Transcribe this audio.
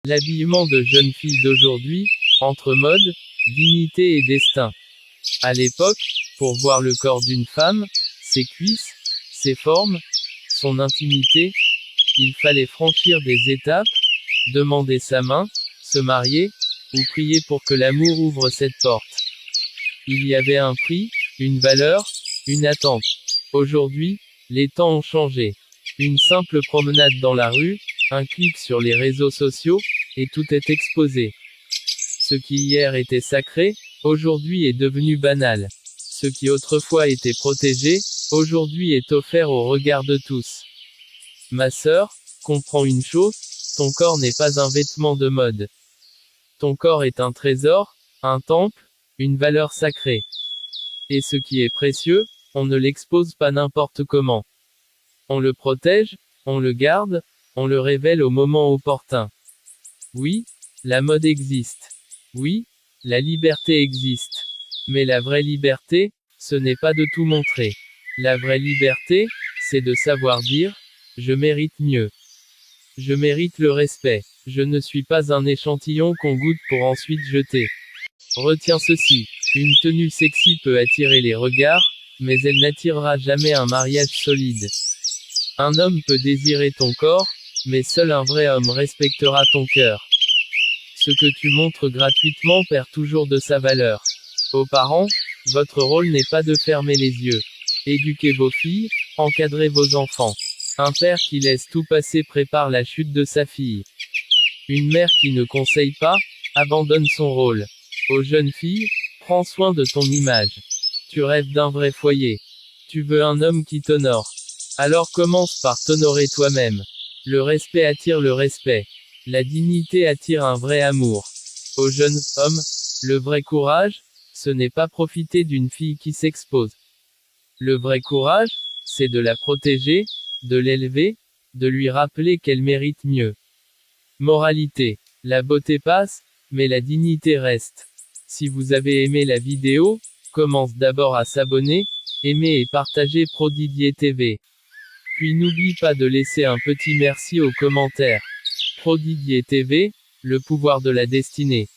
L'habillement de jeunes filles d'aujourd'hui, entre mode, dignité et destin. À l'époque, pour voir le corps d'une femme, ses cuisses, ses formes, son intimité, il fallait franchir des étapes, demander sa main, se marier, ou prier pour que l'amour ouvre cette porte. Il y avait un prix, une valeur, une attente. Aujourd'hui, les temps ont changé. Une simple promenade dans la rue, un clic sur les réseaux sociaux, et tout est exposé. Ce qui hier était sacré, aujourd'hui est devenu banal. Ce qui autrefois était protégé, aujourd'hui est offert au regard de tous. Ma sœur, comprends une chose, ton corps n'est pas un vêtement de mode. Ton corps est un trésor, un temple, une valeur sacrée. Et ce qui est précieux, on ne l'expose pas n'importe comment. On le protège, on le garde, on le révèle au moment opportun. Oui, la mode existe. Oui, la liberté existe. Mais la vraie liberté, ce n'est pas de tout montrer. La vraie liberté, c'est de savoir dire, je mérite mieux. Je mérite le respect. Je ne suis pas un échantillon qu'on goûte pour ensuite jeter. Retiens ceci. Une tenue sexy peut attirer les regards, mais elle n'attirera jamais un mariage solide. Un homme peut désirer ton corps, mais seul un vrai homme respectera ton cœur. Ce que tu montres gratuitement perd toujours de sa valeur. Aux parents, votre rôle n'est pas de fermer les yeux. Éduquez vos filles, encadrez vos enfants. Un père qui laisse tout passer prépare la chute de sa fille. Une mère qui ne conseille pas, abandonne son rôle. Aux jeunes filles, prends soin de ton image. Tu rêves d'un vrai foyer. Tu veux un homme qui t'honore. Alors commence par t'honorer toi-même. Le respect attire le respect. La dignité attire un vrai amour. Aux jeunes hommes, le vrai courage, ce n'est pas profiter d'une fille qui s'expose. Le vrai courage, c'est de la protéger, de l'élever, de lui rappeler qu'elle mérite mieux. Moralité. La beauté passe, mais la dignité reste. Si vous avez aimé la vidéo, commence d'abord à s'abonner, aimer et partager Prodidier TV. Puis n'oublie pas de laisser un petit merci aux commentaires. Prodidier TV, le pouvoir de la destinée.